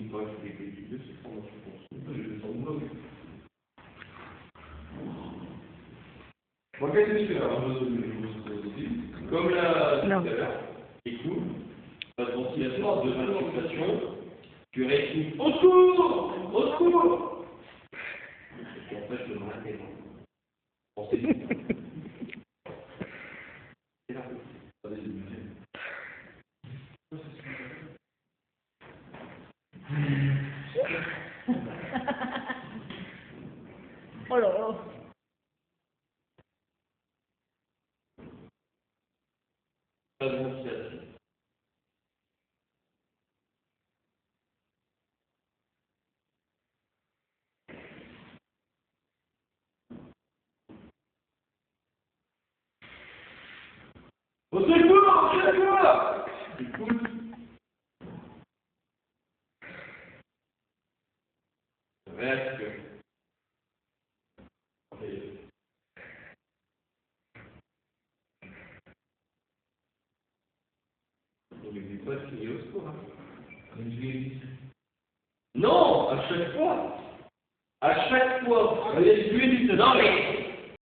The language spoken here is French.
pas que les pédicures, c'est formation continue. Je le sens blog. Bon, qu'est-ce que tu fais là? Comme là, tout à l'heure, écoute, votre ventilateur de insufflation, tu réexpliques au secours! Au secours! Et puis après, je te demande la tête. On s'est dit. C'est là. Ça va essayer de me faire. Oh là là. Pas de ventilation. Au secours! Au secours! Écoute. Reste. On ne dit pas de crier au secours. Non, à chaque fois. À chaque fois. Je lui ai dit, non mais.